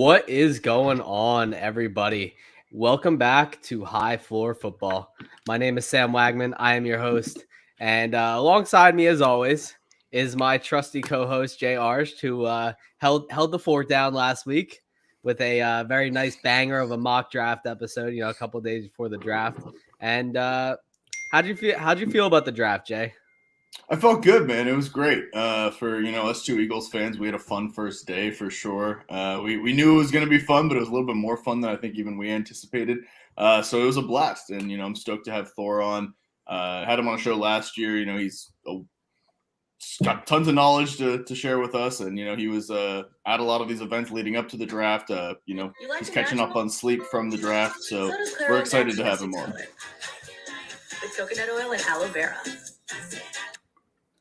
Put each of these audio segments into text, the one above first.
What is going on, everybody? Welcome back to High Floor Football. My name is Sam Wagman. I am your host. And alongside me, as always, is my trusty co-host, Jay Arsh, who held the fort down last week with a very nice banger of a mock draft episode, a couple of days before the draft. And how'd you feel about the draft, Jay? I felt good, man. It was great. For us two Eagles fans, we had a fun first day for sure. We knew it was going to be fun, but it was a little bit more fun than I think even we anticipated. So it was a blast, and I'm stoked to have Thor on. Had him on a show last year. He's got tons of knowledge to share with us, and he was at a lot of these events leading up to the draft. He's catching up on sleep from the draft, so we're excited to have him on. With coconut oil and aloe vera.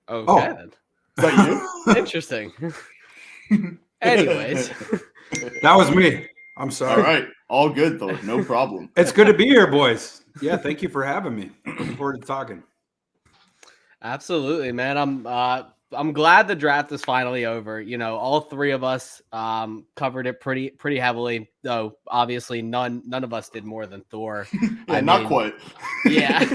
Okay. Is that you? Interesting. Anyways. That was me. I'm sorry. All right. All good, though. No problem. It's good to be here, boys. Yeah, thank you for having me. Looking forward to talking. Absolutely, man. I'm glad the draft is finally over. All three of us covered it pretty heavily, though obviously none of us did more than Thor. Not quite. Yeah.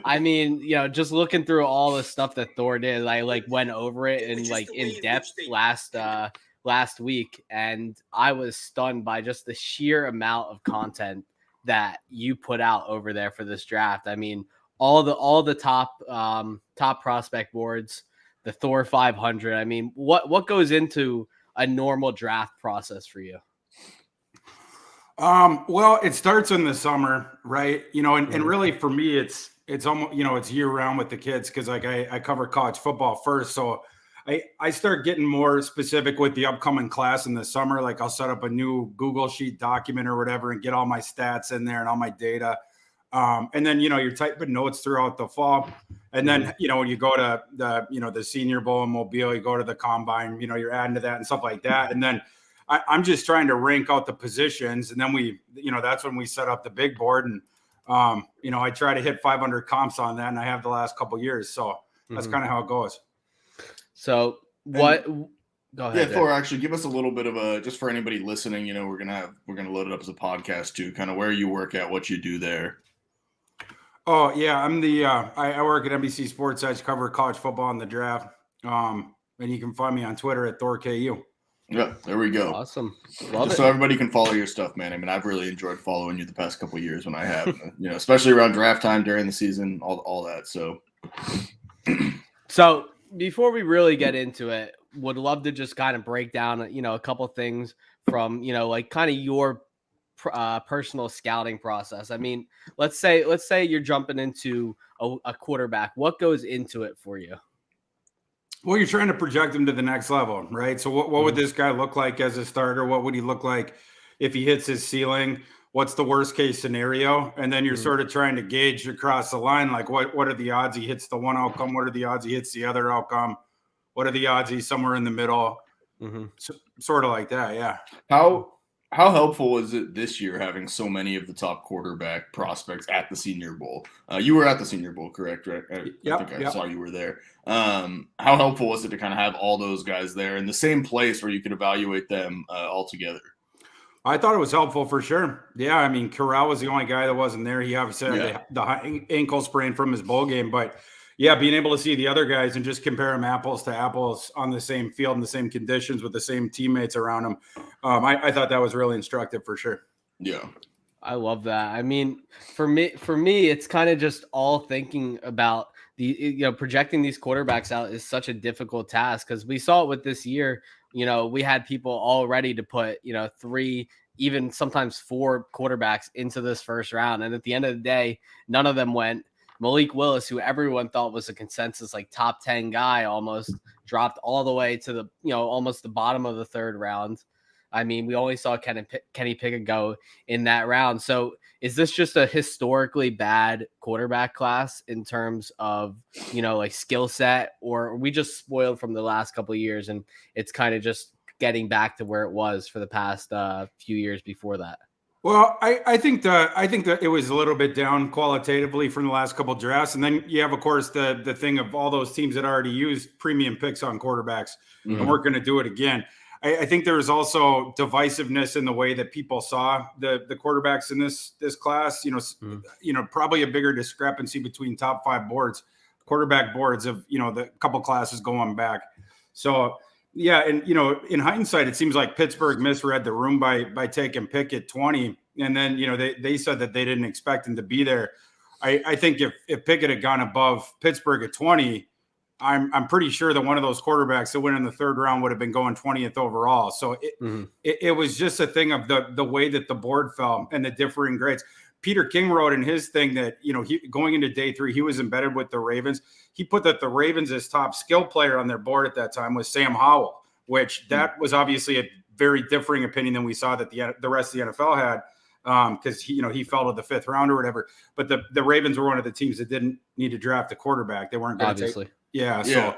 I mean, just looking through all the stuff that Thor did, I went over it in depth last week, and I was stunned by just the sheer amount of content that you put out over there for this draft. I mean, all the top prospect boards, the Thor 500. I mean, what goes into a normal draft process for you? Well, it starts in the summer, right? And really for me, it's almost, it's year round with the kids. Cause I cover college football first. So I start getting more specific with the upcoming class in the summer. Like I'll set up a new Google Sheet document or whatever and get all my stats in there and all my data. And then, you're typing notes throughout the fall. And then, when you go to the Senior Bowl in Mobile, you go to the Combine, you're adding to that and stuff like that. And then I'm just trying to rank out the positions. And then that's when we set up the big board. And, I try to hit 500 comps on that. And I have the last couple of years. So that's kind of how it goes. So what? Go ahead. Yeah, Thor, actually give us a little bit of just for anybody listening, we're going to load it up as a podcast too, kind of where you work at, what you do there. Oh yeah, I'm I work at NBCSportsEDGE, cover college football and the draft. And you can find me on Twitter at ThorKU. Yeah, there we go. Awesome. Love Just it. so everybody can follow your stuff, man. I mean, I've really enjoyed following you the past couple of years when I have, especially around draft time during the season, all that. So before we really get into it, would love to just kind of break down, a couple things from, kind of your personal scouting process. I mean, let's say you're jumping into a quarterback. What goes into it for you? Well, you're trying to project him to the next level, right? So what would this guy look like as a starter? What would he look like if he hits his ceiling? What's the worst case scenario? And then you're sort of trying to gauge across the line, like what are the odds he hits the one outcome? What are the odds he hits the other outcome? What are the odds he's somewhere in the middle? So, sort of like that, yeah. How helpful was it this year having so many of the top quarterback prospects at the Senior Bowl? You were at the Senior Bowl, correct? Right? I think I saw you were there. How helpful was it to kind of have all those guys there in the same place where you could evaluate them all together? I thought it was helpful for sure. Yeah, I mean, Corral was the only guy that wasn't there. He obviously had the ankle sprain from his bowl game, but yeah, being able to see the other guys and just compare them apples to apples on the same field in the same conditions with the same teammates around them. I thought that was really instructive for sure. Yeah. I love that. I mean, for me, it's kind of just all thinking about projecting these quarterbacks out is such a difficult task because we saw it with this year. We had people all ready to put, 3, even sometimes 4 quarterbacks into this first round. And at the end of the day, none of them went. Malik Willis, who everyone thought was a consensus top 10 guy, almost dropped all the way to the almost the bottom of the third round. I mean, we only saw Kenny Pickett go in that round. So is this just a historically bad quarterback class in terms of skill set, or are we just spoiled from the last couple of years and it's kind of just getting back to where it was for the past few years before that? Well, I think that it was a little bit down qualitatively from the last couple of drafts, and then you have, of course, the thing of all those teams that already used premium picks on quarterbacks, and we're going to do it again. I think there was also divisiveness in the way that people saw the quarterbacks in this class. Probably a bigger discrepancy between top 5 boards, quarterback boards of the couple classes going back. So yeah, and in hindsight, it seems like Pittsburgh misread the room by taking Pickett 20, and then they said that they didn't expect him to be there. I think if Pickett had gone above Pittsburgh at 20. I'm pretty sure that one of those quarterbacks that went in the 3rd round would have been going 20th overall. So it was just a thing of the way that the board fell and the differing grades. Peter King wrote in his thing that, he going into day 3, he was embedded with the Ravens. He put that the Ravens' top skill player on their board at that time was Sam Howell, which that was obviously a very differing opinion than we saw that the rest of the NFL had. Because he fell to the 5th round or whatever. But the Ravens were one of the teams that didn't need to draft a quarterback. They weren't going to take. Yeah. So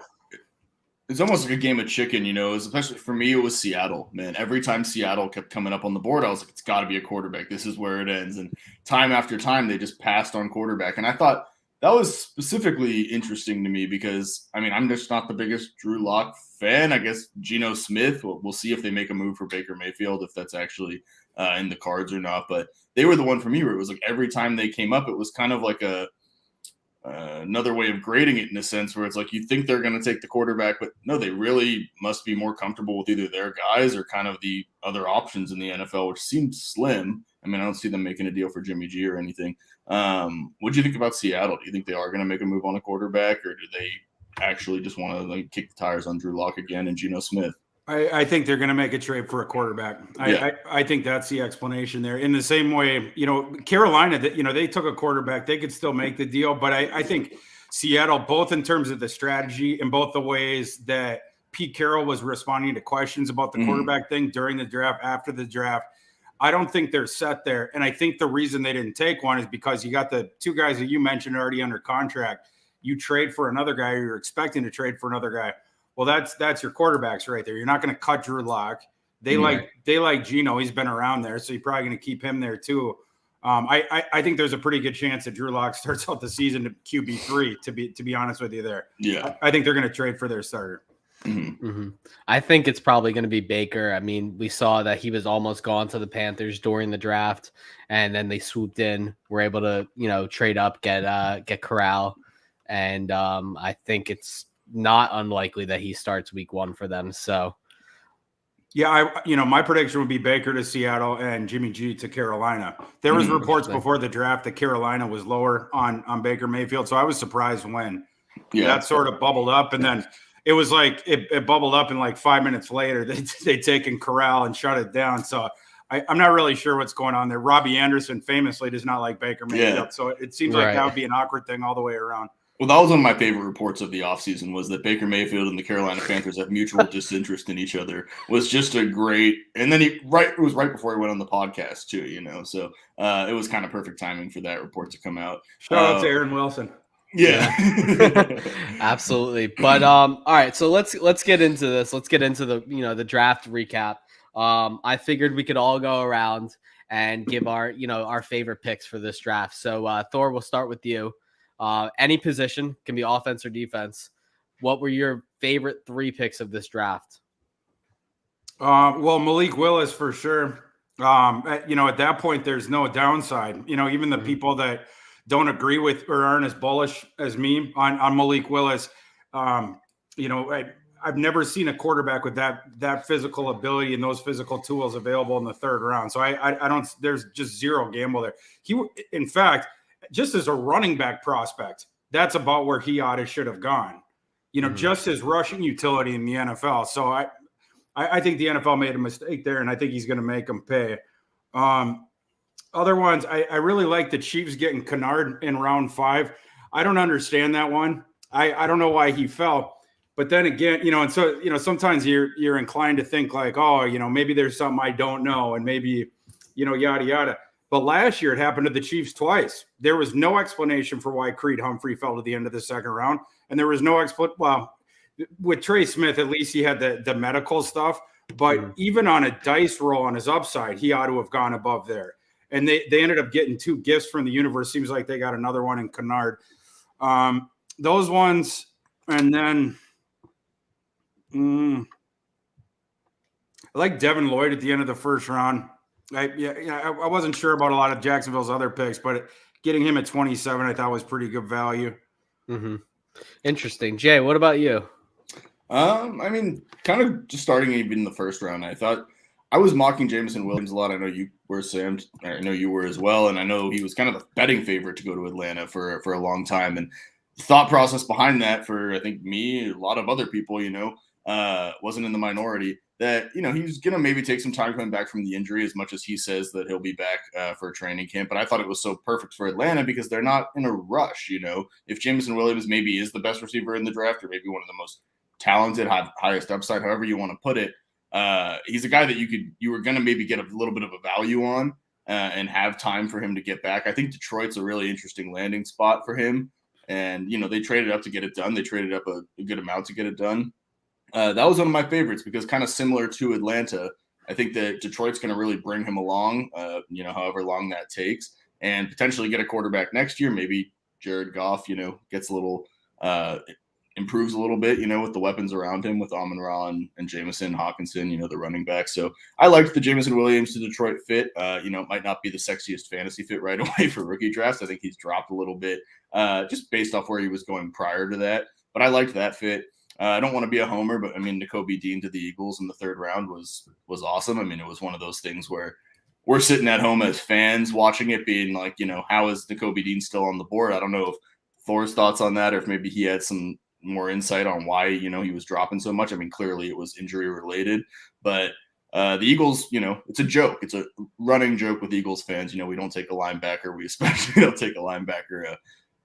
it's almost like a game of chicken, especially for me, it was Seattle, man. Every time Seattle kept coming up on the board, I was like, it's got to be a quarterback. This is where it ends. And time after time, they just passed on quarterback. And I thought that was specifically interesting to me because, I'm just not the biggest Drew Lock fan. I guess Geno Smith, we'll see if they make a move for Baker Mayfield, if that's actually in the cards or not. But they were the one for me where it was like every time they came up, it was kind of like another way of grading it in a sense where it's like you think they're going to take the quarterback, but no, they really must be more comfortable with either their guys or kind of the other options in the NFL, which seems slim. I don't see them making a deal for Jimmy G or anything. What do you think about Seattle? Do you think they are going to make a move on a quarterback, or do they actually just want to kick the tires on Drew Lock again and Geno Smith? I think they're going to make a trade for a quarterback. I think that's the explanation there. In the same way, Carolina, they took a quarterback. They could still make the deal. But I think Seattle, both in terms of the strategy and both the ways that Pete Carroll was responding to questions about the quarterback thing during the draft, after the draft, I don't think they're set there. And I think the reason they didn't take one is because you got the 2 guys that you mentioned already under contract. You trade for another guy, or you're expecting to trade for another guy. Well, that's your quarterbacks right there. You're not going to cut Drew Lock. They like Geno. He's been around there, so you're probably going to keep him there too. I think there's a pretty good chance that Drew Lock starts out the season to QB3. To be honest with you, there. Yeah, I think they're going to trade for their starter. I think it's probably going to be Baker. We saw that he was almost gone to the Panthers during the draft, and then they swooped in. Were able to trade up, get Corral, and I think it's not unlikely that he starts week 1 for them. So yeah, my prediction would be Baker to Seattle and Jimmy G to Carolina. There was reports before the draft that Carolina was lower on Baker Mayfield. So I was surprised when that sort of bubbled up. And then it was like it bubbled up, and like 5 minutes later, they'd taken Corral and shut it down. So I'm not really sure what's going on there. Robbie Anderson famously does not like Baker Mayfield. Yeah. So it seems like that would be an awkward thing all the way around. Well, that was one of my favorite reports of the offseason, was that Baker Mayfield and the Carolina Panthers have mutual disinterest in each other. Was just a great – and then it was right before he went on the podcast too, So it was kind of perfect timing for that report to come out. Shout out to Aaron Wilson. Yeah. Absolutely. But all right, so let's get into this. Let's get into the draft recap. I figured we could all go around and give our favorite picks for this draft. So Thor, we'll start with you. Any position, can be offense or defense. What were your favorite 3 picks of this draft? Well, Malik Willis for sure. At that point, there's no downside. Even the people that don't agree with or aren't as bullish as me on Malik Willis. I've never seen a quarterback with that physical ability and those physical tools available in the 3rd round. So I don't. There's just zero gamble there. In fact, just as a running back prospect, that's about where he should have gone. Just his rushing utility in the NFL. So I think the NFL made a mistake there, and I think he's going to make them pay. Other ones, I really like the Chiefs getting Kennard in round 5. I don't understand that one. I don't know why he fell. But then again, and so, sometimes you're inclined to think like, oh, maybe there's something I don't know, and maybe, yada, yada. But last year it happened to the Chiefs twice. There was no explanation for why Creed Humphrey fell to the end of the 2nd round. And there was no well, with Trey Smith, at least he had the medical stuff. But even on a dice roll on his upside, he ought to have gone above there. And they ended up getting 2 gifts from the universe. Seems like they got another one in Kennard. Those ones, and then I like Devin Lloyd at the end of the first round. I wasn't sure about a lot of Jacksonville's other picks, but getting him at 27, I thought was pretty good value. Mm-hmm. Interesting. Jay, what about you? I mean, kind of just starting even in the first round. I thought I was mocking Jameson Williams a lot. I know you were, Sam. I know you were as well, and I know he was kind of the betting favorite to go to Atlanta for a long time. And the thought process behind that, for I think me, a lot of other people, wasn't in the minority. That he's gonna maybe take some time coming back from the injury, as much as he says that he'll be back for training camp. But I thought it was so perfect for Atlanta because they're not in a rush. If Jameson Williams maybe is the best receiver in the draft, or maybe one of the most talented, highest upside, however you want to put it, he's a guy that you were going to maybe get a little bit of a value on and have time for him to get back. I think Detroit's a really interesting landing spot for him. And, they traded up to get it done. They traded up a good amount to get it done. That was one of my favorites because kind of similar to Atlanta, I think that Detroit's going to really bring him along, however long that takes, and potentially get a quarterback next year. Maybe Jared Goff, gets a little improves a little bit, with the weapons around him with Amon-Ra and Jameson, Hawkinson, the running back. So I liked the Jameson Williams to Detroit fit. It might not be the sexiest fantasy fit right away for rookie drafts. I think he's dropped a little bit just based off where he was going prior to that. But I liked that fit. I don't want to be a homer, but I mean, Nakobe Dean to the Eagles in the third round was awesome. I mean, it was one of those things where we're sitting at home as fans watching it being like, how is Nakobe Dean still on the board? I don't know if Thor's thoughts on that, or if maybe he had some more insight on why, he was dropping so much. I mean, clearly it was injury related, but the Eagles, it's a joke. It's a running joke with Eagles fans. We don't take a linebacker. We especially don't take a linebacker,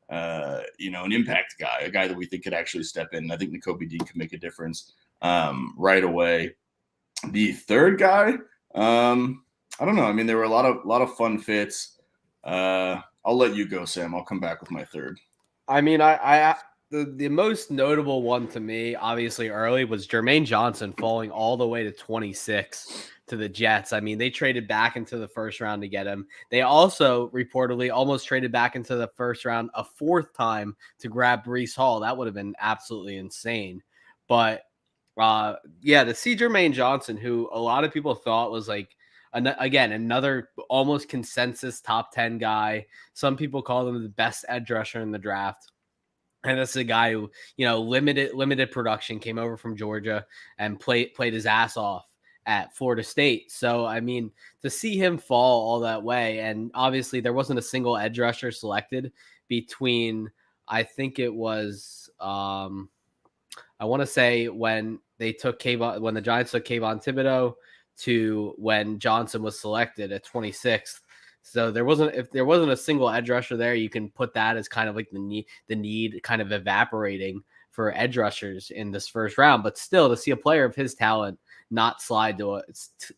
an impact guy, a guy that we think could actually step in. I think Nakobe Dean can make a difference right away. The third guy, I don't know. I mean, there were a lot of fun fits. I'll let you go, Sam. I'll come back with my third. I mean, the most notable one to me, obviously early, was Jermaine Johnson falling all the way to 26 to the Jets. I mean, they traded back into the first round to get him. They also reportedly almost traded back into the first round a fourth time to grab Breece Hall. That would have been absolutely insane. But to see Jermaine Johnson, who a lot of people thought was like, again, another almost consensus top 10 guy. Some people call him the best edge rusher in the draft. And this is a guy who, limited production, came over from Georgia and played his ass off at Florida State. So, I mean, to see him fall all that way, and obviously there wasn't a single edge rusher selected between, I think it was, I want to say when the Giants took Kayvon Thibodeau to when Johnson was selected at 26th. So if there wasn't a single edge rusher there, you can put that as kind of like the need kind of evaporating for edge rushers in this first round. But still, to see a player of his talent not slide to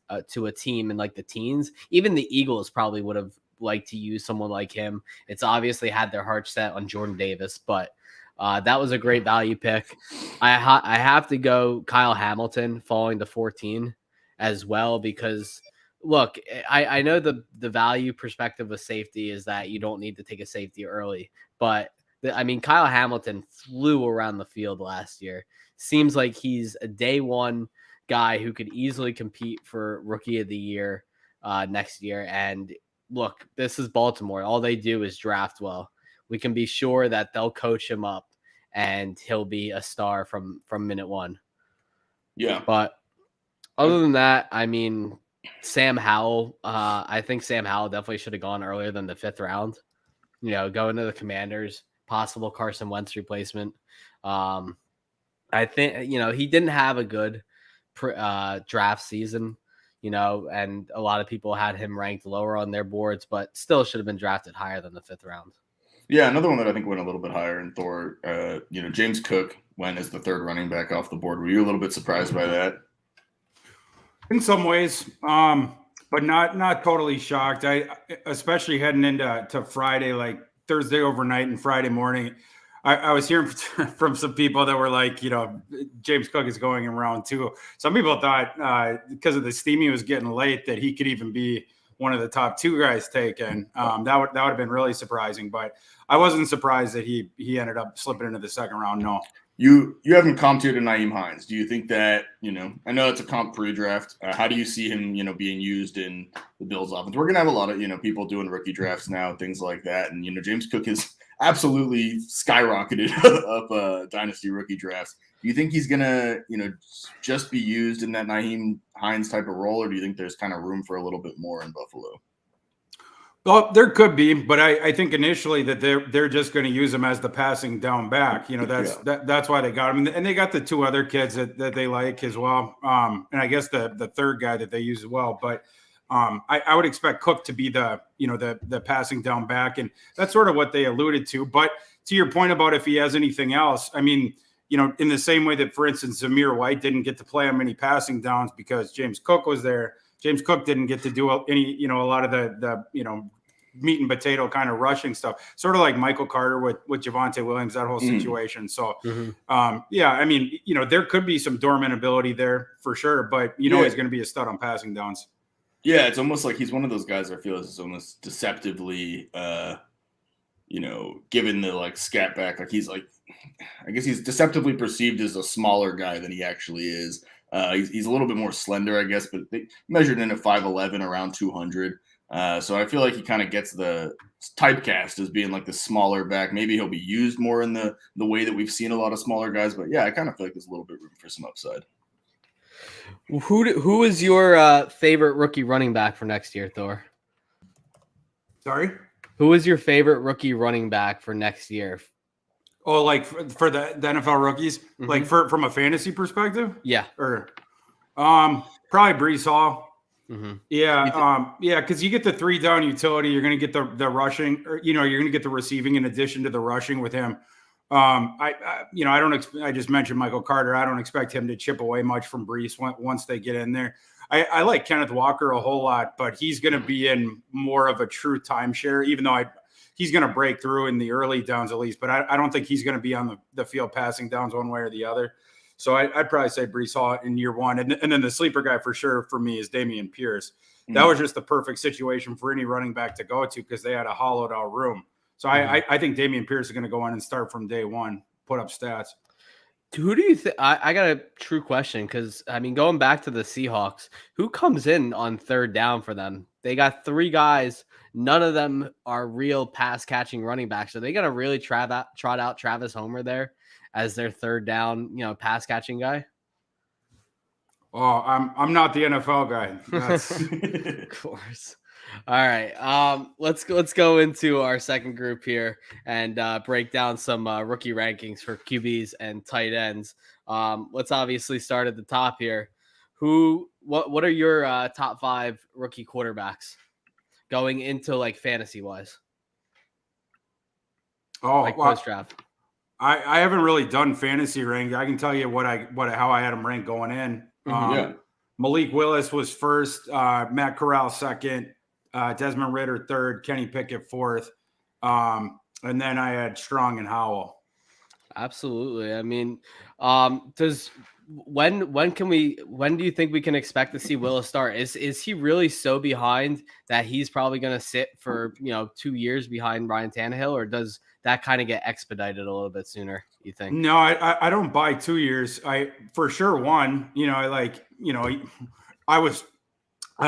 a team in like the teens, even the Eagles probably would have liked to use someone like him. It's obviously had their heart set on Jordan Davis, but that was a great value pick. I have to go Kyle Hamilton falling to 14 as well, because look, I know the value perspective of safety is that you don't need to take a safety early, but Kyle Hamilton flew around the field last year. Seems like he's a day one guy who could easily compete for rookie of the year next year. And look, this is Baltimore. All they do is draft well. We can be sure that they'll coach him up and he'll be a star from minute one. Yeah. But other than that, I mean, Sam Howell, I think Sam Howell definitely should have gone earlier than the fifth round. Going to the Commanders, possible Carson Wentz replacement. I think, he didn't have a good draft season, and a lot of people had him ranked lower on their boards, but still should have been drafted higher than the fifth round. Yeah, another one that I think went a little bit higher in Thor, James Cook went as the third running back off the board. Were you a little bit surprised by that? In some ways, but not totally shocked. I especially heading into Friday, like Thursday overnight and Friday morning. I was hearing from some people that were like, James Cook is going in round 2. Some people thought because of the steam he was getting late that he could even be one of the top 2 guys taken. That would have been really surprising, but I wasn't surprised that he ended up slipping into the second round. No. You haven't comped here to Nyheim Hines. Do you think that, I know it's a comp pre-draft. How do you see him, being used in the Bills offense? We're going to have a lot of, people doing rookie drafts now, things like that. And, James Cook has absolutely skyrocketed up dynasty rookie drafts. Do you think he's going to, just be used in that Nyheim Hines type of role, or do you think there's kind of room for a little bit more in Buffalo? Well, there could be, but I think initially that they're just going to use him as the passing down back. That's why they got him, and they got the two other kids that they like as well. And I guess the third guy that they use as well. But I would expect Cook to be the passing down back, and that's sort of what they alluded to. But to your point about if he has anything else, I mean, in the same way that, for instance, Zamir White didn't get to play on many passing downs because James Cook was there. James Cook didn't get to do any, a lot of the meat and potato kind of rushing stuff, sort of like Michael Carter with Javonte Williams, that whole situation. So, yeah, I mean, there could be some dormant ability there for sure, but he's going to be a stud on passing downs. Yeah, it's almost like he's one of those guys I feel is almost deceptively, given the scat back. Like he's I guess he's deceptively perceived as a smaller guy than he actually is. He's a little bit more slender, I guess, but they measured in at 5'11", around 200. So I feel like he kind of gets the typecast as being like the smaller back. Maybe he'll be used more in the way that we've seen a lot of smaller guys. But yeah, I kind of feel like there's a little bit room for some upside. Who is your favorite rookie running back for next year, Thor? Sorry? Who is your favorite rookie running back for next year? Oh, like for the NFL rookies, like from a fantasy perspective? Yeah. Or probably Breece Hall. Mm-hmm. Yeah. Because you get the 3-down utility, you're going to get the rushing, or you're going to get the receiving in addition to the rushing with him. I just mentioned Michael Carter. I don't expect him to chip away much from Breece once they get in there. I like Kenneth Walker a whole lot, but he's going to be in more of a true timeshare, even though he's going to break through in the early downs at least, but I don't think he's going to be on the field passing downs one way or the other. So I'd probably say Breece Hall in year one. And then the sleeper guy for sure for me is Dameon Pierce. That was just the perfect situation for any running back to go to because they had a hollowed out room. So I think Dameon Pierce is going to go in and start from day one, put up stats. Who do you think? I got a true question because, I mean, going back to the Seahawks, who comes in on third down for them? They got 3 guys. None of them are real pass-catching running backs. So they got to really trot out Travis Homer there as their third down, pass-catching guy. Oh, I'm not the NFL guy. Of course. All right. Let's go into our second group here and break down some rookie rankings for QBs and tight ends. Let's obviously start at the top here. What are your top 5 rookie quarterbacks going into fantasy wise? Oh, post draft. I haven't really done fantasy rank. I can tell you how I had them ranked going in. Malik Willis was first, Matt Corral second, Desmond Ridder third, Kenny Pickett fourth, and then I had Strong and Howell. Absolutely. I mean, when do you think we can expect to see Willis start? Is he really so behind that he's probably going to sit for 2 years behind Ryan Tannehill, or does that kind of get expedited a little bit sooner, you think? No, I don't buy 2 years. I for sure one. I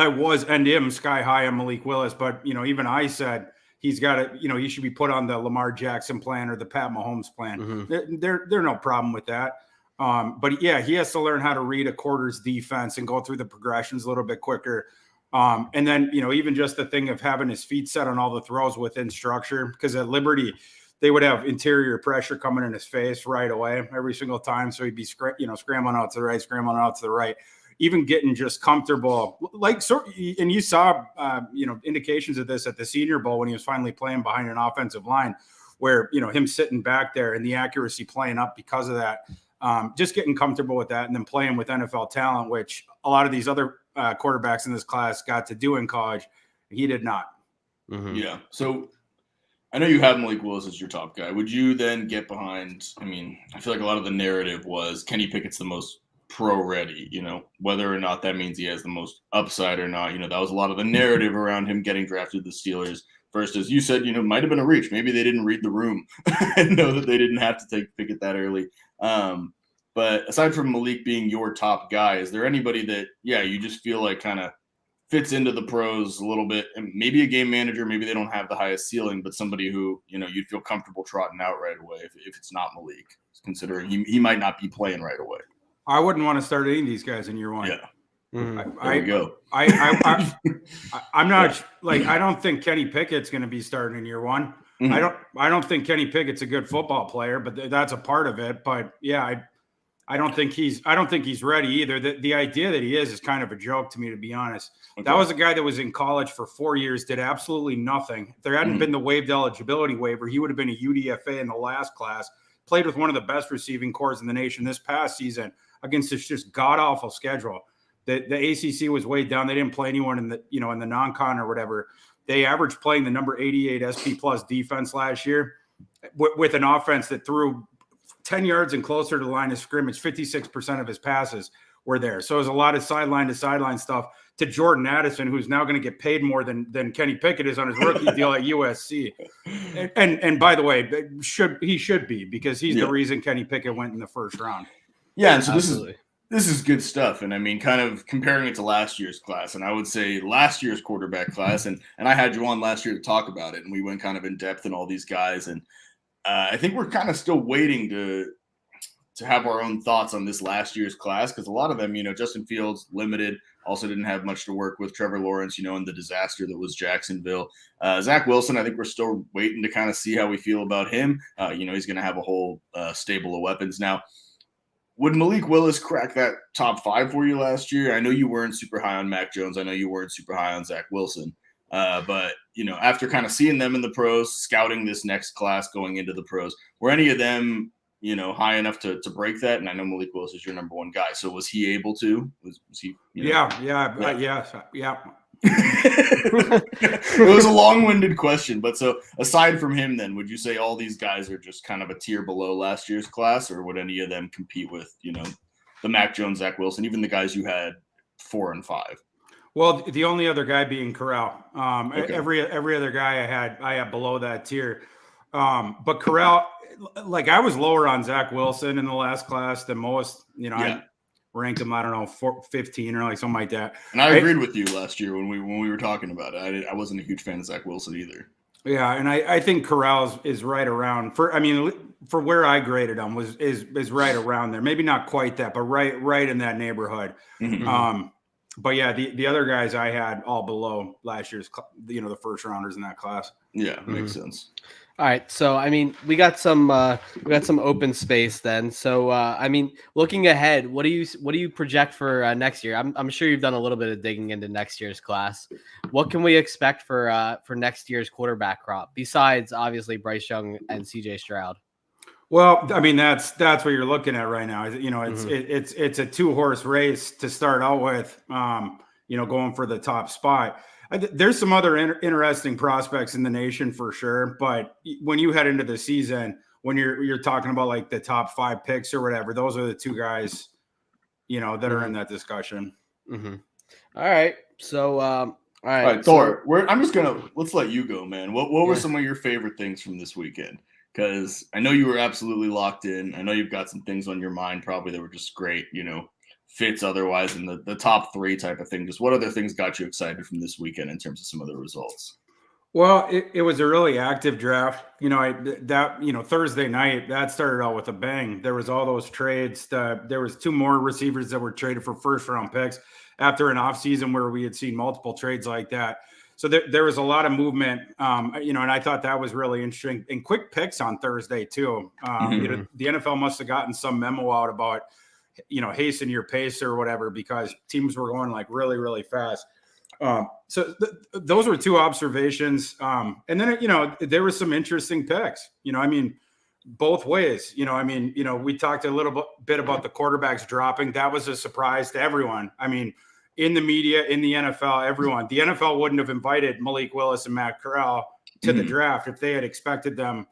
was and him sky high on Malik Willis, but even I said he's got to, he should be put on the Lamar Jackson plan or the Pat Mahomes plan. Mm-hmm. They're no problem with that. But yeah, he has to learn how to read a quarter's defense and go through the progressions a little bit quicker. And then, even just the thing of having his feet set on all the throws within structure, because at Liberty, they would have interior pressure coming in his face right away every single time. So he'd be, scrambling out to the right, scrambling out to the right, even getting just comfortable. And you saw, indications of this at the Senior Bowl when he was finally playing behind an offensive line where, him sitting back there and the accuracy playing up because of that. Just getting comfortable with that and then playing with NFL talent, which a lot of these other quarterbacks in this class got to do in college. He did not. Mm-hmm. Yeah. So I know you have Malik Willis as your top guy. Would you then get behind, I feel like a lot of the narrative was Kenny Pickett's the most pro-ready, whether or not that means he has the most upside or not. That was a lot of the narrative around him getting drafted to the Steelers. First, as you said, might have been a reach. Maybe they didn't read the room and know that they didn't have to take Pickett that early. But aside from Malik being your top guy, is there anybody that, you just feel like kind of fits into the pros a little bit? And maybe a game manager, maybe they don't have the highest ceiling, but somebody who, you'd feel comfortable trotting out right away if it's not Malik, considering he might not be playing right away. I wouldn't want to start any of these guys in year one. Yeah. Mm-hmm. There we go. I'm not I don't think Kenny Pickett's going to be starting in year one. Mm-hmm. I don't think Kenny Pickett's a good football player, but that's a part of it. But yeah, I don't think he's ready either. The idea that he is kind of a joke to me, to be honest. Okay. That was a guy that was in college for 4 years, did absolutely nothing. If there hadn't been the waived eligibility waiver, he would have been a UDFA in the last class. Played with one of the best receiving corps in the nation this past season against this just god awful schedule. The ACC was weighed down. They didn't play anyone in the in the non-con or whatever. They averaged playing the number 88 SP plus defense last year with an offense that threw 10 yards and closer to the line of scrimmage. 56% of his passes were there. So it was a lot of sideline to sideline stuff to Jordan Addison, who's now going to get paid more than Kenny Pickett is on his rookie deal at USC. And by the way, he should be, because he's the reason Kenny Pickett went in the first round. Yeah, and so this is good stuff. And I mean, kind of comparing it to last year's class, and I would say last year's quarterback class, and I had you on last year to talk about it, and we went kind of in depth in all these guys. And I think we're kind of still waiting to have our own thoughts on this last year's class, because a lot of them, Justin Fields, limited, also didn't have much to work with. Trevor Lawrence, in the disaster that was Jacksonville. Zach Wilson, I think we're still waiting to kind of see how we feel about him. He's going to have a whole stable of weapons now. Would Malik Willis crack that top 5 for you last year? I know you weren't super high on Mac Jones. I know you weren't super high on Zach Wilson. But, after kind of seeing them in the pros, scouting this next class going into the pros, were any of them, high enough to break that? And I know Malik Willis is your number one guy. So was he able to? Was he? Yeah. It was a long-winded question, but so aside from him, then would you say all these guys are just kind of a tier below last year's class, or would any of them compete with the Mac Jones, Zach Wilson, even the guys you had 4 and 5? Well, the only other guy being Corral. Okay. Every other guy I had below that tier. But Corral, I was lower on Zach Wilson in the last class than most. I ranked him, I don't know, 15 or something like that. And I agreed with you last year when we were talking about it. I wasn't a huge fan of Zach Wilson either. Yeah, and I think Corral is right around for where I graded him is right around there. Maybe not quite that, but right in that neighborhood. Mm-hmm. But yeah, the other guys I had all below last year's, the first rounders in that class. Yeah, makes sense. All right, so we got some open space then. So looking ahead, what do you project for next year? I'm sure you've done a little bit of digging into next year's class. What can we expect for next year's quarterback crop besides obviously Bryce Young and CJ Stroud? Well, that's what you're looking at right now. It's a 2-horse race to start out with. Going for the top spot. There's some other interesting prospects in the nation for sure, but when you head into the season, when you're talking about the top 5 picks or whatever, those are the 2 guys, that are in that discussion. Mm-hmm. All right, so all right, Thor. Let's let you go, man. What were some of your favorite things from this weekend? Because I know you were absolutely locked in. I know you've got some things on your mind probably that were just great, fits otherwise in the top 3 type of thing. Just what other things got you excited from this weekend in terms of some of the results? Well, it was a really active draft. Thursday night, that started out with a bang. There was all those trades. There was 2 more receivers that were traded for first-round picks after an offseason where we had seen multiple trades like that. So there was a lot of movement, and I thought that was really interesting. And quick picks on Thursday, too. The NFL must have gotten some memo out about, hasten your pace or whatever, because teams were going really, really fast. So those were 2 observations. And then, there was some interesting picks, both ways. We talked a little bit about the quarterbacks dropping. That was a surprise to everyone. In the media, in the NFL, everyone. The NFL wouldn't have invited Malik Willis and Matt Corral to the draft if they had expected them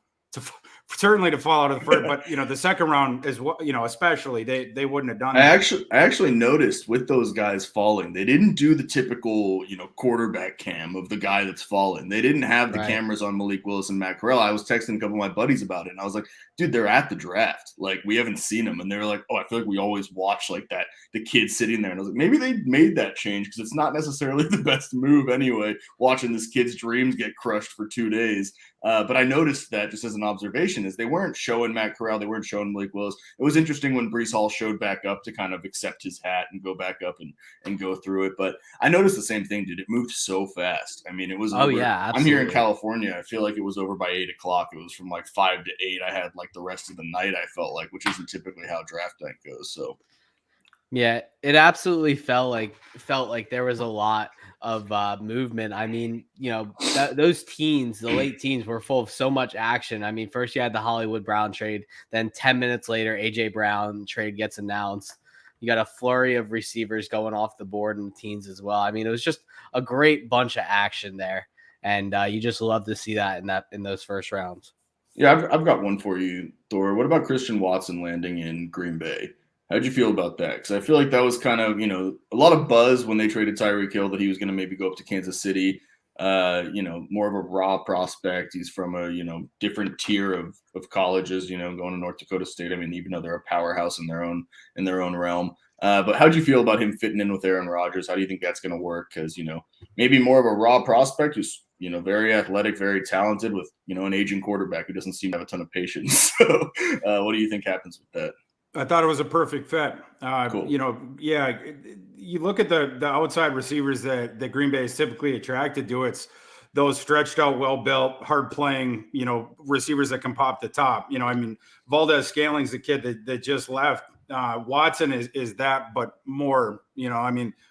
certainly to fall out of the first, but the second round is what, especially they wouldn't have done I that. actually noticed with those guys falling, they didn't do the typical, quarterback cam of the guy that's fallen. They didn't have the cameras on Malik Willis and Matt Corral. I was texting a couple of my buddies about it, and I was like, dude, they're at the draft. Like, we haven't seen them. And they were like, oh, I feel like we always watch like that, the kid sitting there. And I was like, maybe they made that change because it's not necessarily the best move anyway, watching this kid's dreams get crushed for 2 days. But I noticed that just as an observation is they weren't showing Matt Corral. They weren't showing Malik Willis. It was interesting when Breece Hall showed back up to kind of accept his hat and go back up and go through it. But I noticed the same thing, dude. It moved so fast. I mean, it was over. Yeah, absolutely. I'm here in California. I feel like it was over by 8 o'clock. It was from like 5 to 8. I had like the rest of the night, I felt like, which isn't typically how draft night goes. So yeah, it absolutely felt like there was a lot of movement. I mean, those teens, the late teens, were full of so much action. I mean, first you had the Hollywood Brown trade, then 10 minutes later, AJ Brown trade gets announced. You got a flurry of receivers going off the board in the teens as well. I mean, it was just a great bunch of action there, and you just love to see that in those first rounds. Yeah, I've got one for you, Thor. What about Christian Watson landing in Green Bay? How'd you feel about that? Because I feel like that was kind of, a lot of buzz when they traded Tyreek Hill that he was going to maybe go up to Kansas City. More of a raw prospect. He's from a, different tier of colleges, going to North Dakota State. I mean, even though they're a powerhouse in their own realm. But how'd you feel about him fitting in with Aaron Rodgers? How do you think that's going to work? Because, maybe more of a raw prospect who's, very athletic, very talented with, an aging quarterback who doesn't seem to have a ton of patience. So what do you think happens with that? I thought it was a perfect fit. Cool. You look at the outside receivers that Green Bay is typically attracted to. It's those stretched out, well-built, hard-playing, receivers that can pop the top. I mean, Valdez-Scaling's the kid that just left. Watson is that, but more,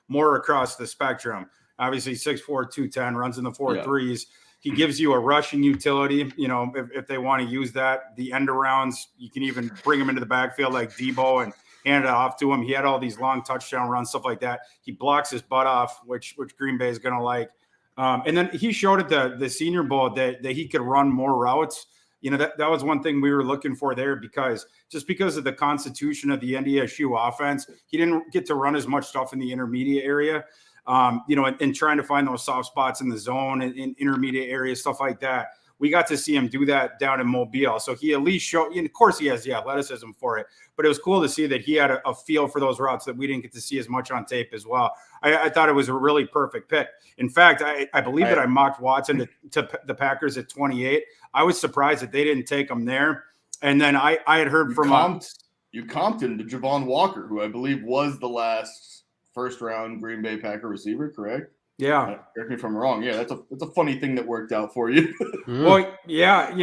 more across the spectrum. Obviously, 6'4", 210, runs in the 4.3s. He gives you a rushing utility, if they want to use that. The end arounds, you can even bring him into the backfield like Debo and hand it off to him. He had all these long touchdown runs, stuff like that. He blocks his butt off, which Green Bay is going to like. And then he showed at the Senior Bowl that he could run more routes. That was one thing we were looking for there because of the constitution of the NDSU offense, he didn't get to run as much stuff in the intermediate area. And trying to find those soft spots in the zone and in intermediate areas, stuff like that. We got to see him do that down in Mobile. So he at least showed, and of course he has the athleticism for it, but it was cool to see that he had a feel for those routes that we didn't get to see as much on tape as well. I thought it was a really perfect pick. In fact, I believe that I mocked Watson to the Packers at 28. I was surprised that they didn't take him there. And then I had heard you comped him to Javon Walker, who I believe was the last first-round Green Bay Packer receiver, correct? Yeah. Correct me if I'm wrong. Yeah, that's a funny thing that worked out for you. Well, yeah, and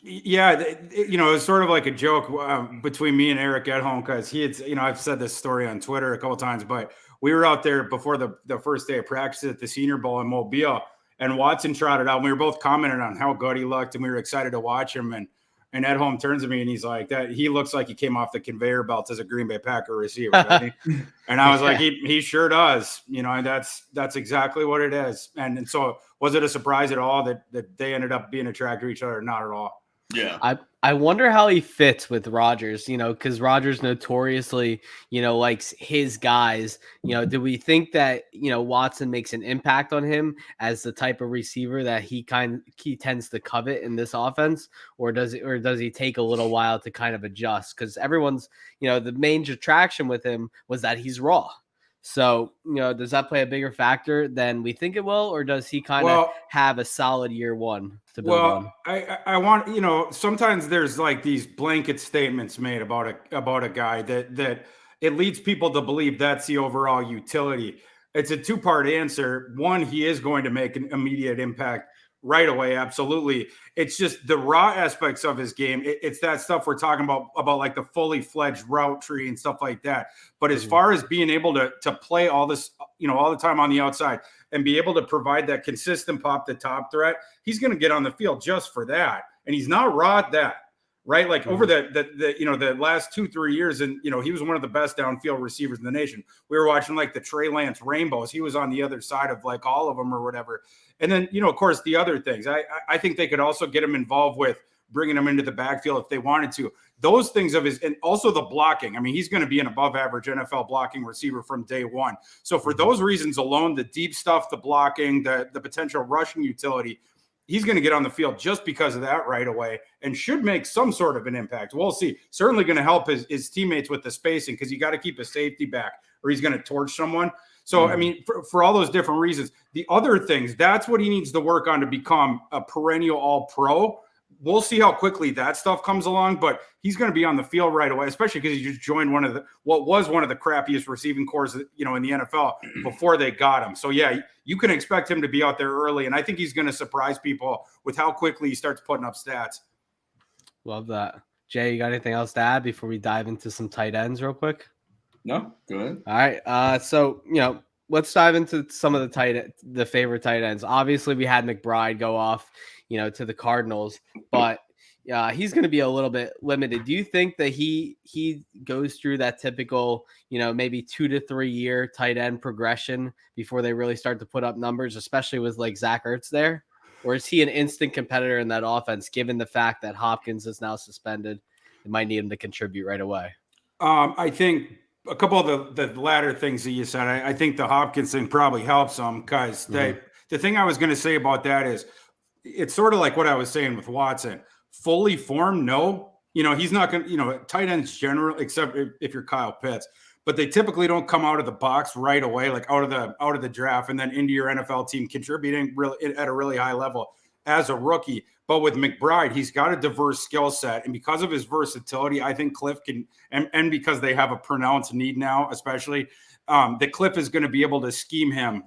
it was sort of like a joke between me and Eric at home because he had, I've said this story on Twitter a couple of times, but we were out there before the first day of practice at the Senior Bowl in Mobile, and Watson trotted out. And we were both commenting on how good he looked, and we were excited to watch him. And Ed Home turns to me and he's like, "That he looks like he came off the conveyor belt as a Green Bay Packer receiver." Right? And I was like, he sure does. And that's exactly what it is. And so was it a surprise at all that they ended up being attracted to each other? Not at all. Yeah. I wonder how he fits with Rodgers, because Rodgers notoriously, likes his guys. Do we think that, Watson makes an impact on him as the type of receiver that he tends to covet in this offense, or does he take a little while to kind of adjust? Because everyone's, the main attraction with him was that he's raw. So, does that play a bigger factor than we think it will, or does he kind of have a solid year one to build on? I want, sometimes there's like these blanket statements made about a guy that it leads people to believe that's the overall utility. It's a two-part answer. One, he is going to make an immediate impact right away. Absolutely. It's just the raw aspects of his game. It's that stuff we're talking about like the fully fledged route tree and stuff like that. But as far as being able to play all this, all the time on the outside and be able to provide that consistent pop the top threat, he's going to get on the field just for that. And he's not raw at that. Right. Like over the last 2-3 years. And, he was one of the best downfield receivers in the nation. We were watching like the Trey Lance rainbows. He was on the other side of like all of them or whatever. And then, of course, the other things I think they could also get him involved with bringing him into the backfield if they wanted to. Those things of his, and also the blocking. I mean, he's going to be an above average NFL blocking receiver from day one. So for those reasons alone, the deep stuff, the blocking, the potential rushing utility, he's going to get on the field just because of that right away and should make some sort of an impact. We'll see. Certainly going to help his teammates with the spacing because you got to keep a safety back or he's going to torch someone. So, I mean, for all those different reasons, the other things, that's what he needs to work on to become a perennial all-pro. We'll see how quickly that stuff comes along, but he's going to be on the field right away, especially because he just joined one of the crappiest receiving corps, in the NFL before they got him. So yeah, you can expect him to be out there early, and I think he's going to surprise people with how quickly he starts putting up stats. Love that. Jay, you got anything else to add before we dive into some tight ends real quick? No, go ahead. All right. So, let's dive into some of the favorite tight ends. Obviously, we had McBride go off, to the Cardinals, but he's going to be a little bit limited. Do you think that he goes through that typical, maybe 2 to 3 year tight end progression before they really start to put up numbers, especially with like Zach Ertz there? Or is he an instant competitor in that offense, given the fact that Hopkins is now suspended? It might need him to contribute right away. I think a couple of the latter things that you said, I think the Hopkins thing probably helps them because the thing I was going to say about that is it's sort of like what I was saying with Watson. Fully formed, no. He's not going to, tight ends generally, except if you're Kyle Pitts, but they typically don't come out of the box right away, like out of the draft and then into your NFL team contributing really at a really high level as a rookie. But with McBride, he's got a diverse skill set. And because of his versatility, I think Cliff can, and because they have a pronounced need now, especially, that Cliff is going to be able to scheme him,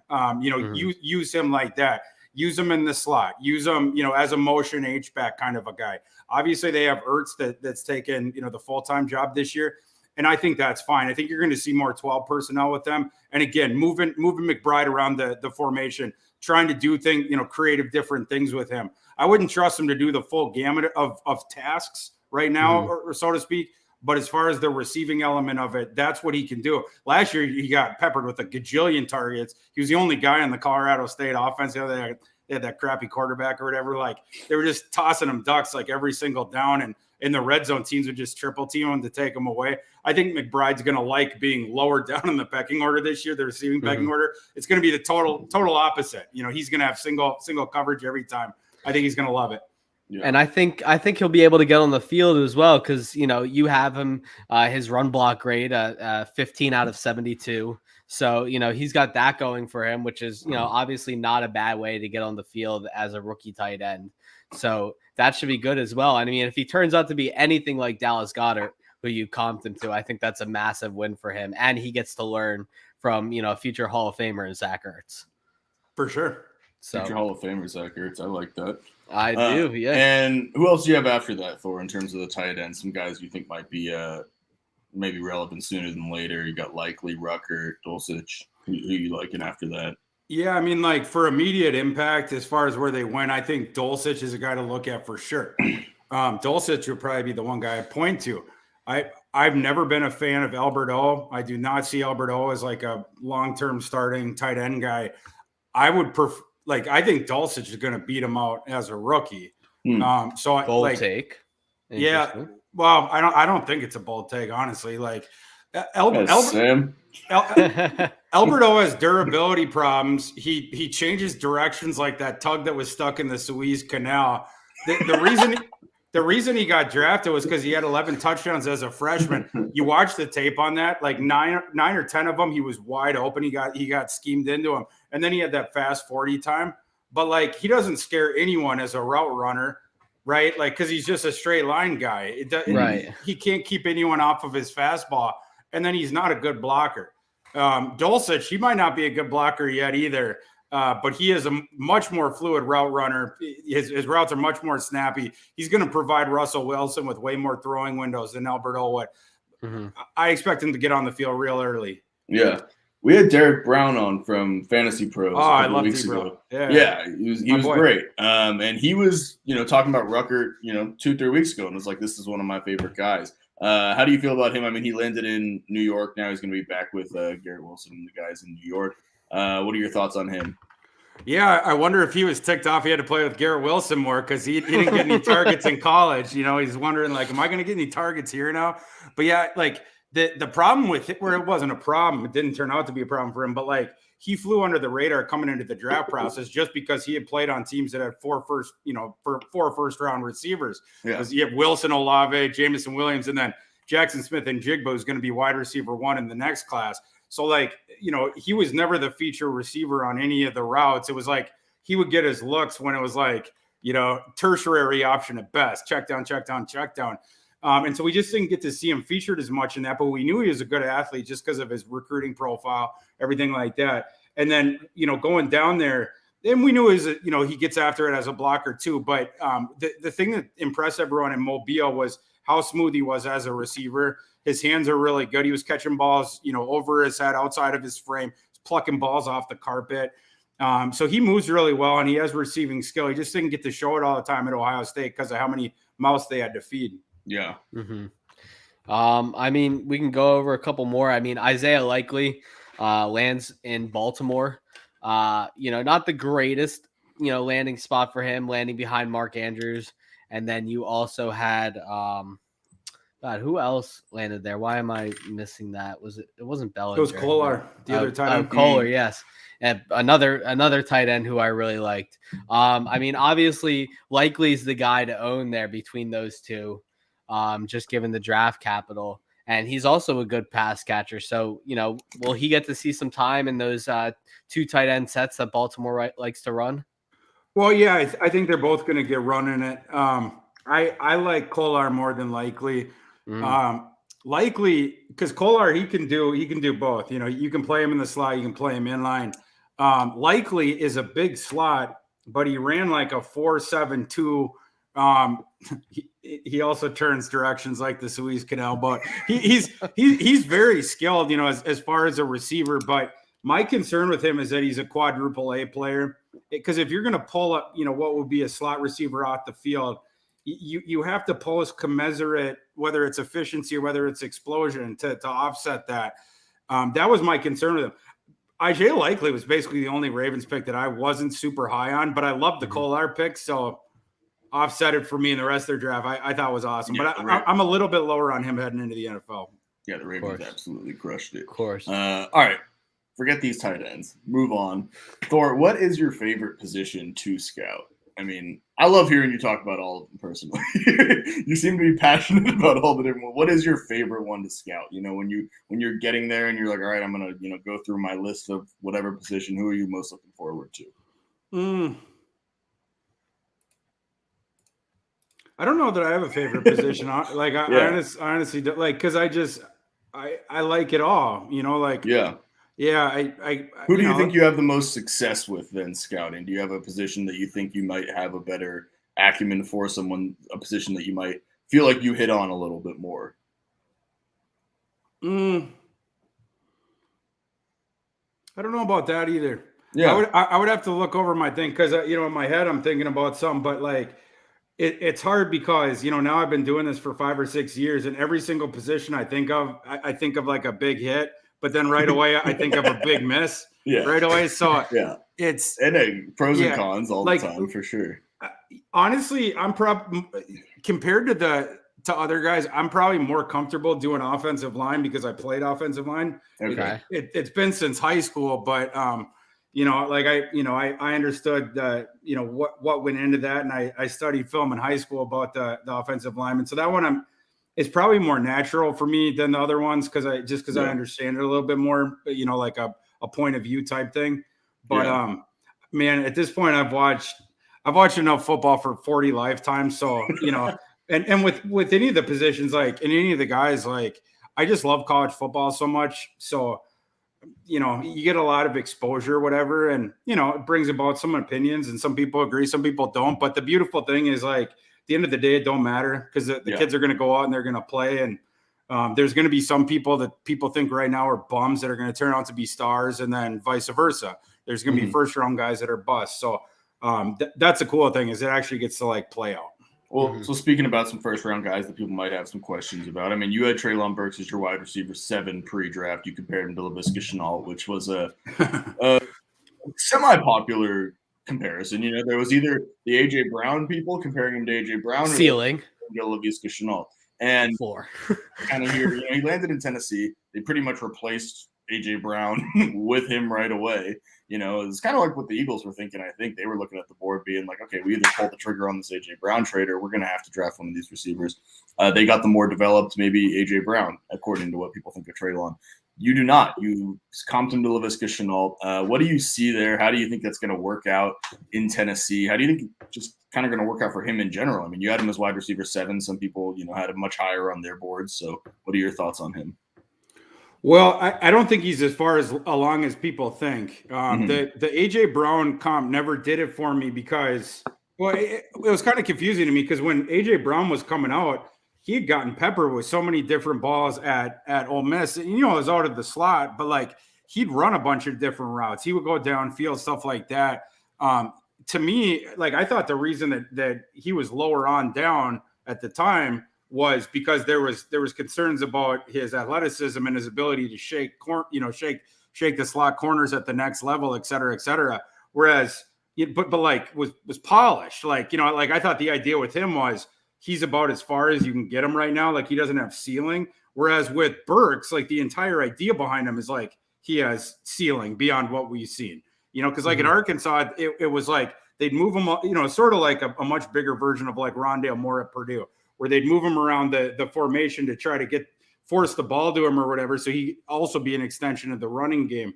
use him like that. Use him in the slot. Use him, as a motion H-back kind of a guy. Obviously, they have Ertz that's taken, the full-time job this year, and I think that's fine. I think you're going to see more 12 personnel with them. And again, moving McBride around the formation, trying to do things, creative different things with him. I wouldn't trust him to do the full gamut of tasks right now, or so to speak. But as far as the receiving element of it, that's what he can do. Last year, he got peppered with a gajillion targets. He was the only guy in the Colorado State offense. They had that crappy quarterback or whatever. Like, they were just tossing him ducks like every single down. And in the red zone, teams would just triple team him to take him away. I think McBride's going to like being lower down in the pecking order this year, the receiving pecking order. It's going to be the total opposite. He's going to have single coverage every time. I think he's going to love it. Yeah. And I think he'll be able to get on the field as well because, you have him, his run block grade, 15 out of 72. So, he's got that going for him, which is, obviously not a bad way to get on the field as a rookie tight end. So that should be good as well. I mean, if he turns out to be anything like Dallas Goedert, who you comped him to, I think that's a massive win for him. And he gets to learn from, a future Hall of Famer in Zach Ertz. For sure. So, future Hall of Famer Zach Ertz. I like that. I do, yeah. And who else do you have after that, Thor, in terms of the tight ends? Some guys you think might be maybe relevant sooner than later. You got Likely, Rucker, Dulcich. Who you liking after that? Yeah, I mean, like for immediate impact, as far as where they went, I think Dulcich is a guy to look at for sure. Dulcich would probably be the one guy I point to. I've never been a fan of Albert O. I do not see Albert O as like a long-term starting tight end guy. I would prefer. I think Dulcich is going to beat him out as a rookie. So bold take. Yeah. Well, I don't think it's a bold take, honestly. Albert O has durability problems. He changes directions like that tug that was stuck in the Suez Canal. The reason he got drafted was because he had 11 touchdowns as a freshman. You watch the tape on that, like nine or 10 of them, he was wide open. He got schemed into him. And then he had that fast 40 time. But he doesn't scare anyone as a route runner, right? Because he's just a straight line guy. Right. He can't keep anyone off of his fastball. And then he's not a good blocker. Dulcich, he might not be a good blocker yet either. But he is a much more fluid route runner. His routes are much more snappy. He's going to provide Russell Wilson with way more throwing windows than Albert O would. I expect him to get on the field real early. Yeah. We had Derek Brown on from Fantasy Pros I love weeks T-Bro. ago. Yeah, he was great. And he was, talking about Rucker, 2-3 weeks ago, and was like, this is one of my favorite guys. How do you feel about him? I mean, he landed in New York. Now he's going to be back with Garrett Wilson and the guys in New York. What are your thoughts on him? Yeah, I wonder if he was ticked off he had to play with Garrett Wilson more because he didn't get any targets in college. He's wondering, like, am I going to get any targets here now? But yeah, like the problem with it, where it wasn't a problem, it didn't turn out to be a problem for him, but like he flew under the radar coming into the draft process just because he had played on teams that had four first round receivers. Because you have Wilson, Olave, Jameson Williams, and then Jackson Smith and Jigba is going to be wide receiver 1 in the next class. So, like, he was never the feature receiver on any of the routes. It was like he would get his looks when it was like, tertiary option at best, check down, check down, check down. And so we just didn't get to see him featured as much in that, but we knew he was a good athlete just because of his recruiting profile, everything like that. And then, going down there, and we knew he gets after it as a blocker too. But the thing that impressed everyone in Mobile was how smooth he was as a receiver. His hands are really good. He was catching balls, over his head, outside of his frame, plucking balls off the carpet. So he moves really well, and he has receiving skill. He just didn't get to show it all the time at Ohio State because of how many mouths they had to feed. Yeah. Mm-hmm. I mean, we can go over a couple more. I mean, Isaiah Likely lands in Baltimore. Not the greatest, landing spot for him, landing behind Mark Andrews. And then you also had God, who else landed there? Why am I missing that? It wasn't Bellinger. It was Kolar, the other tight end. Kolar, yes. And another tight end who I really liked. I mean, obviously, Likely's the guy to own there between those two, just given the draft capital. And he's also a good pass catcher. So, will he get to see some time in those two tight end sets that Baltimore likes to run? Well, yeah, I think they're both going to get run in it. I like Kolar more than Likely. Likely, because Kolar, he can do both. You can play him in the slot, you can play him in line. Likely is a big slot, but he ran like a 4.72. He also turns directions like the Suez Canal, but he's very skilled, as far as a receiver. But my concern with him is that he's a quadruple A player, because if you're going to pull up, what would be a slot receiver off the field, you have to post commensurate, whether it's efficiency or whether it's explosion, to offset that. That was my concern with him. Isaiah Likely was basically the only Ravens pick that I wasn't super high on, but I loved the Kolar pick, so offset it for me in the rest of their draft. I thought was awesome, yeah, but I'm a little bit lower on him heading into the NFL. Yeah, the Ravens absolutely crushed it. Of course. All right, forget these tight ends. Move on. Thor, what is your favorite position to scout? I mean, I love hearing you talk about all of them personally. You seem to be passionate about all the different ones. What is your favorite one to scout? When you're getting there and you're like, all right, I'm gonna go through my list of whatever position. Who are you most looking forward to? I don't know that I have a favorite position. Like I honestly like, because I like it all. Yeah, Who do you think you have the most success with then scouting? Do you have a position that you think you might have a better acumen for, a position that you might feel like you hit on a little bit more? I don't know about that either. Yeah, I would have to look over my thing, because in my head I'm thinking about some, but like it's hard because now I've been doing this for 5 or 6 years, and every single position I think of like a big hit. But then right away, I think of a big miss right away. So it's pros and cons all the time for sure. Honestly, I'm compared to other guys, I'm probably more comfortable doing offensive line because I played offensive line. Okay, it's been since high school, but I understood what went into that, and I studied film in high school about the offensive lineman. So that one it's probably more natural for me than the other ones, because I understand it a little bit more, like a point of view type thing. But man, at this point, I've watched enough football for 40 lifetimes. So and with any of the positions, like, and any of the guys, like, I just love college football so much. So you get a lot of exposure or whatever, and it brings about some opinions, and some people agree, some people don't. But the beautiful thing is, like, the end of the day, it don't matter, because the kids are going to go out and they're going to play. And there's going to be some people that people think right now are bums that are going to turn out to be stars, and then vice versa. There's going to be first round guys that are busts. So that's the cool thing, is it actually gets to like play out. Well, so speaking about some first round guys that people might have some questions about, I mean, you had Treylon Burks as your wide receiver 7 pre-draft. You compared him to Laviska Shenault, which was a semi-popular comparison. You know, there was either the AJ Brown people comparing him to AJ Brown, or Ceiling. Laviska Shenault. And Floor. kind of here, he landed in Tennessee. They pretty much replaced AJ Brown with him right away. It's kind of like what the Eagles were thinking. I think they were looking at the board being like, okay, we either pull the trigger on this AJ Brown trade or we're going to have to draft one of these receivers. They got the more developed, maybe AJ Brown, according to what people think of Treylon. You do not. You comped him to Laviska Shenault. What do you see there? How do you think that's going to work out in Tennessee? How do you think it's just kind of going to work out for him in general? I mean, you had him as wide receiver 7. Some people, had him much higher on their boards. So what are your thoughts on him? Well, I don't think he's as far as along as people think. The AJ Brown comp never did it for me because, well, it was kind of confusing to me because when AJ Brown was coming out, he had gotten peppered with so many different balls at Ole Miss. And, it was out of the slot, but like he'd run a bunch of different routes. He would go downfield, stuff like that. To me, like I thought the reason that he was lower on down at the time was because there was concerns about his athleticism and his ability to shake the slot corners at the next level, et cetera, et cetera. Whereas, but like was polished. Like, like I thought the idea with him was he's about as far as you can get him right now. Like he doesn't have ceiling. Whereas with Burks, like the entire idea behind him is like he has ceiling beyond what we've seen. Because like in Arkansas, it was like they'd move him, sort of like a much bigger version of like Rondale Moore at Purdue, where they'd move him around the formation to try to force the ball to him or whatever. So he also be an extension of the running game.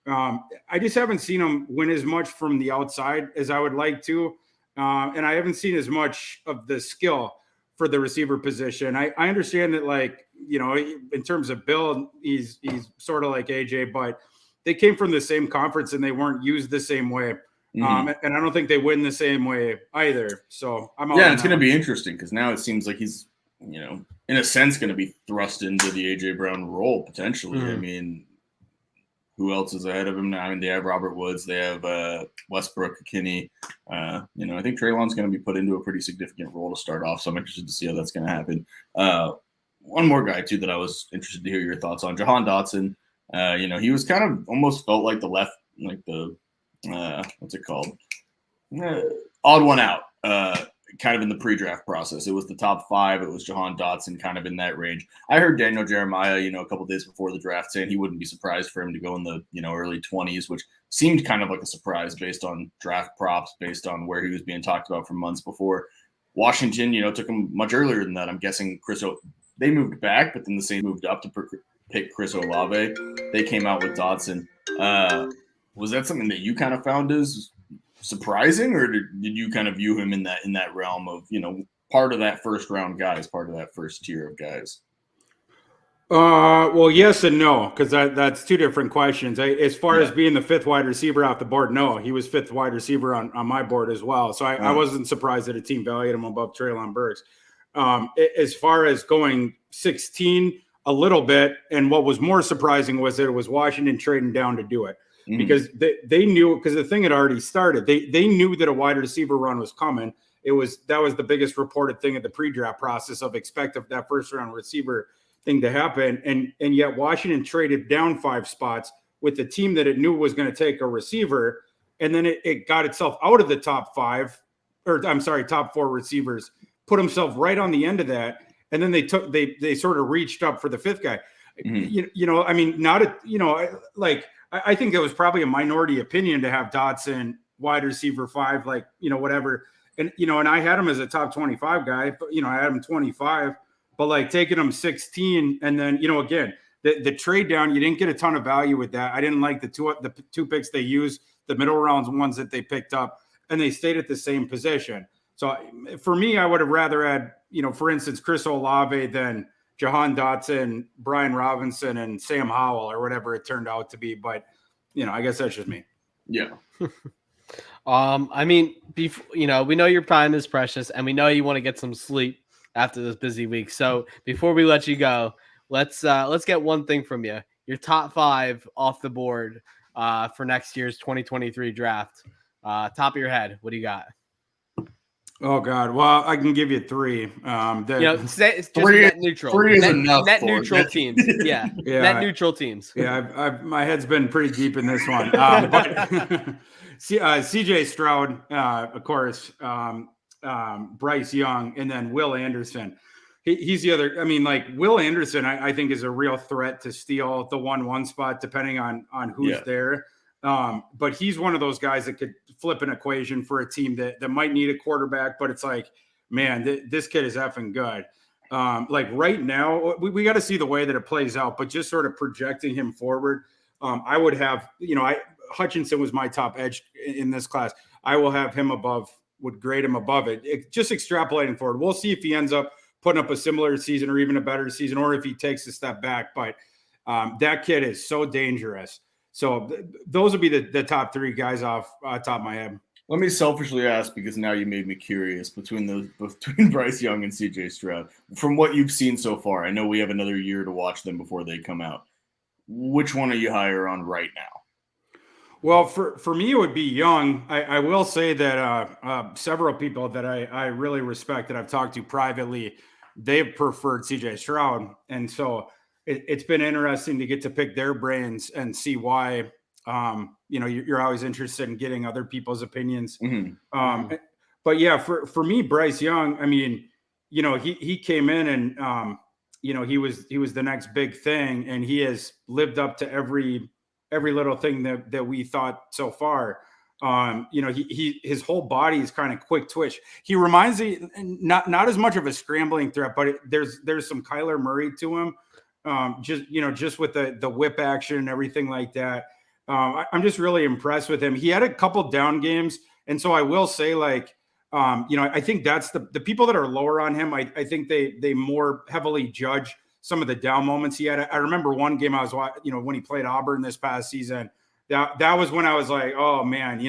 I just haven't seen him win as much from the outside as I would like to. And I haven't seen as much of the skill for the receiver position. I understand that, like, in terms of build, he's sort of like AJ, but they came from the same conference and they weren't used the same way. And I don't think they win the same way either. So it's going to be interesting because now it seems like he's, in a sense, going to be thrust into the AJ Brown role potentially. I mean, who else is ahead of him now? I mean, they have Robert Woods, they have Westbrook, Kinney. I think Treylon's going to be put into a pretty significant role to start off. So I'm interested to see how that's going to happen. One more guy too that I was interested to hear your thoughts on, Jahan Dodson. He was kind of almost felt like what's it called? Odd one out, kind of in the pre-draft process. It was the top 5. It was Jahan Dotson kind of in that range. I heard Daniel Jeremiah, a couple days before the draft saying he wouldn't be surprised for him to go in the, early 20s, which seemed kind of like a surprise based on draft props, based on where he was being talked about for months before. Washington, took him much earlier than that. I'm guessing they moved back, but then the Saints moved up to pick Chris Olave. They came out with Dodson. Was that something that you kind of found as surprising, or did you kind of view him in that realm of, part of that first round guys, part of that first tier of guys? Well, yes and no, because that's two different questions. As far as being the 5th wide receiver off the board, no, he was 5th wide receiver on my board as well. So I wasn't surprised that a team valued him above Treylon Burks. As far as going 16, a little bit, and what was more surprising was that it was Washington trading down to do it. Because they knew, because the thing had already started. They knew that a wide receiver run was coming. That was the biggest reported thing at the pre-draft process of expect that first round receiver thing to happen. And yet Washington traded down 5 spots with the team that it knew was going to take a receiver. And then it got itself out of the top 4 receivers, put himself right on the end of that. And then they sort of reached up for the 5th guy. I mean, I think it was probably a minority opinion to have Dodson wide receiver 5, whatever. And, and I had him as a top 25 guy, but, I had him 25, but like taking him 16. And then, again, the trade down, you didn't get a ton of value with that. I didn't like the two picks they used, the middle rounds ones that they picked up, and they stayed at the same position. So for me, I would have rather had, for instance, Chris Olave than Jahan Dotson, Brian Robinson, and Sam Howell, or whatever it turned out to be. But, I guess that's just me. Yeah. I mean, we know your time is precious, and we know you want to get some sleep after this busy week. So before we let you go, let's get one thing from you. Your top 5 off the board for next year's 2023 draft. Top of your head, what do you got? Oh God. Well, I can give you 3. Say it's just Three- net neutral. 3 is enough. Net for neutral it. teams. Yeah. Net neutral teams. Yeah, I've my head's been pretty deep in this one. But CJ Stroud, of course, Bryce Young, and then Will Anderson. He's the other. I mean, like Will Anderson, I think is a real threat to steal the 1-1 spot, depending on who's there. But he's one of those guys that could flip an equation for a team that might need a quarterback. But it's like, man, this kid is effing good. Like right now, we got to see the way that it plays out. But just sort of projecting him forward, I would have, Hutchinson was my top edge in this class. I will have him would grade him above it. Just extrapolating forward. We'll see if he ends up putting up a similar season or even a better season, or if he takes a step back. But that kid is so dangerous. So those would be the top 3 guys off top of my head. Let me selfishly ask, because now you made me curious between Bryce Young and CJ Stroud. From what you've seen so far, I know we have another year to watch them before they come out. Which one are you higher on right now? Well, for me, it would be Young. I will say that several people that I really respect that I've talked to privately, they've preferred CJ Stroud. And so it's been interesting to get to pick their brains and see why. You're always interested in getting other people's opinions. Mm-hmm. But yeah, for me, Bryce Young, I mean, he came in and, he was the next big thing, and he has lived up to every little thing that we thought so far. His whole body is kind of quick twitch. He reminds me not as much of a scrambling threat, but there's some Kyler Murray to him. Just with the whip action and everything like that. I'm just really impressed with him. He had a couple down games. And so I will say, like, I think that's the people that are lower on him. I think they more heavily judge some of the down moments he had. I remember one game I was watching, when he played Auburn this past season, that was when I was like, oh man,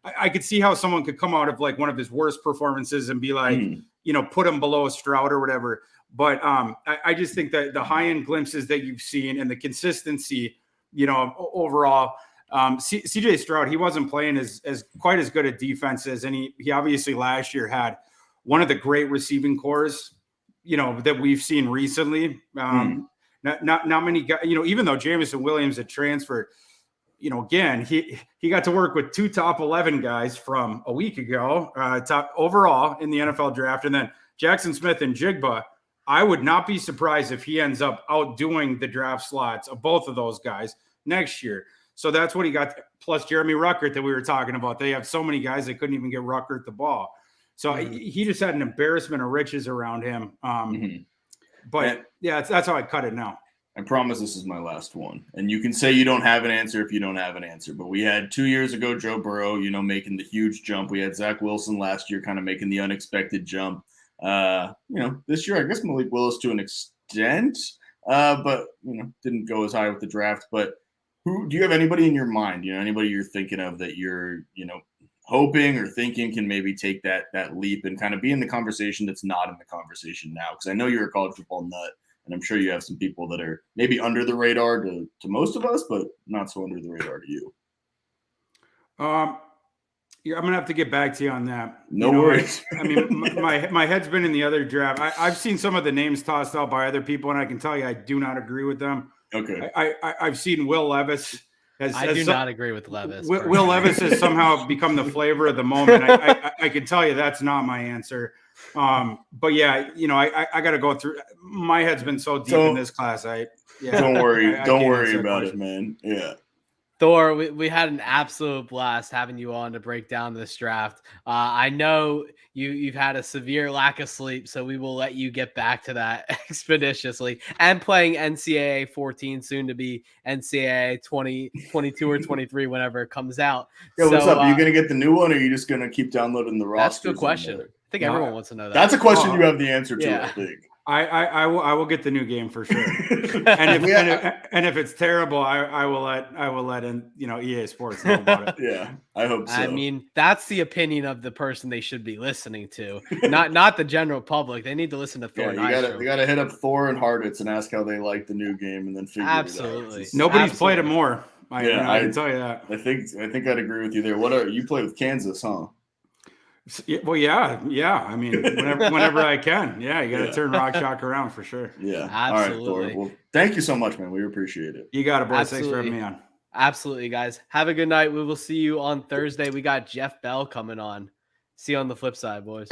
I could see how someone could come out of like one of his worst performances and be like, put him below Stroud or whatever. But I just think that the high-end glimpses that you've seen and the consistency, overall, CJ Stroud, he wasn't playing as quite as good at defenses. And he obviously last year had one of the great receiving cores, that we've seen recently. Not many guys, even though Jamison Williams had transferred, again, he got to work with 2 top 11 guys from a week ago, top overall in the NFL draft. And then Jackson Smith and Jigba, I would not be surprised if he ends up outdoing the draft slots of both of those guys next year. So that's what he got. Plus Jeremy Ruckert that we were talking about. They have so many guys they couldn't even get Ruckert the ball. So he just had an embarrassment of riches around him. But yeah, that's how I cut it now. I promise this is my last one. And you can say you don't have an answer if you don't have an answer. But we had 2 years ago Joe Burrow, making the huge jump. We had Zach Wilson last year kind of making the unexpected jump. This year, I guess Malik Willis to an extent, but didn't go as high with the draft. But do you have anybody in your mind? Anybody you're thinking of that you're hoping or thinking can maybe take that leap and kind of be in the conversation that's not in the conversation now? Because I know you're a college football nut, and I'm sure you have some people that are maybe under the radar to most of us, but not so under the radar to you. Yeah, I'm gonna have to get back to you on that. No worries. I mean, my head's been in the other draft. I've seen some of the names tossed out by other people, and I can tell you I do not agree with them. Okay. I've seen Will Levis. I do not agree with Levis. Will Levis has somehow become the flavor of the moment. I can tell you that's not my answer. But yeah, I got to go through. My head's been so deep in this class. Don't worry about it, man. Yeah. Thor, we had an absolute blast having you on to break down this draft. I know you've had a severe lack of sleep, so we will let you get back to that expeditiously. And playing NCAA 14, soon to be NCAA 20, 22 or 23, whenever it comes out. Yo, what's up? Are you going to get the new one, or are you just going to keep downloading the rosters? That's a good question. I think everyone wants to know that. That's a question you have the answer to, yeah. I think. I will get the new game for sure. And if it's terrible, I will let in EA Sports know about it. Yeah, I hope so. I mean, that's the opinion of the person they should be listening to, not the general public. They need to listen to Thor Nystrom. You gotta hit up Thor and Harditz and ask how they like the new game, and then figure Absolutely. it out. Nobody's played it more. I can tell you that. I think I'd agree with you there. You play with Kansas, huh? Well, yeah. I mean, whenever I can. Yeah, you got to turn Rock Chalk around for sure. Yeah. Absolutely. All right, Thor. Well, thank you so much, man. We appreciate it. You got it, boys. Absolutely. Thanks for having me on. Absolutely, guys. Have a good night. We will see you on Thursday. We got Jeff Bell coming on. See you on the flip side, boys.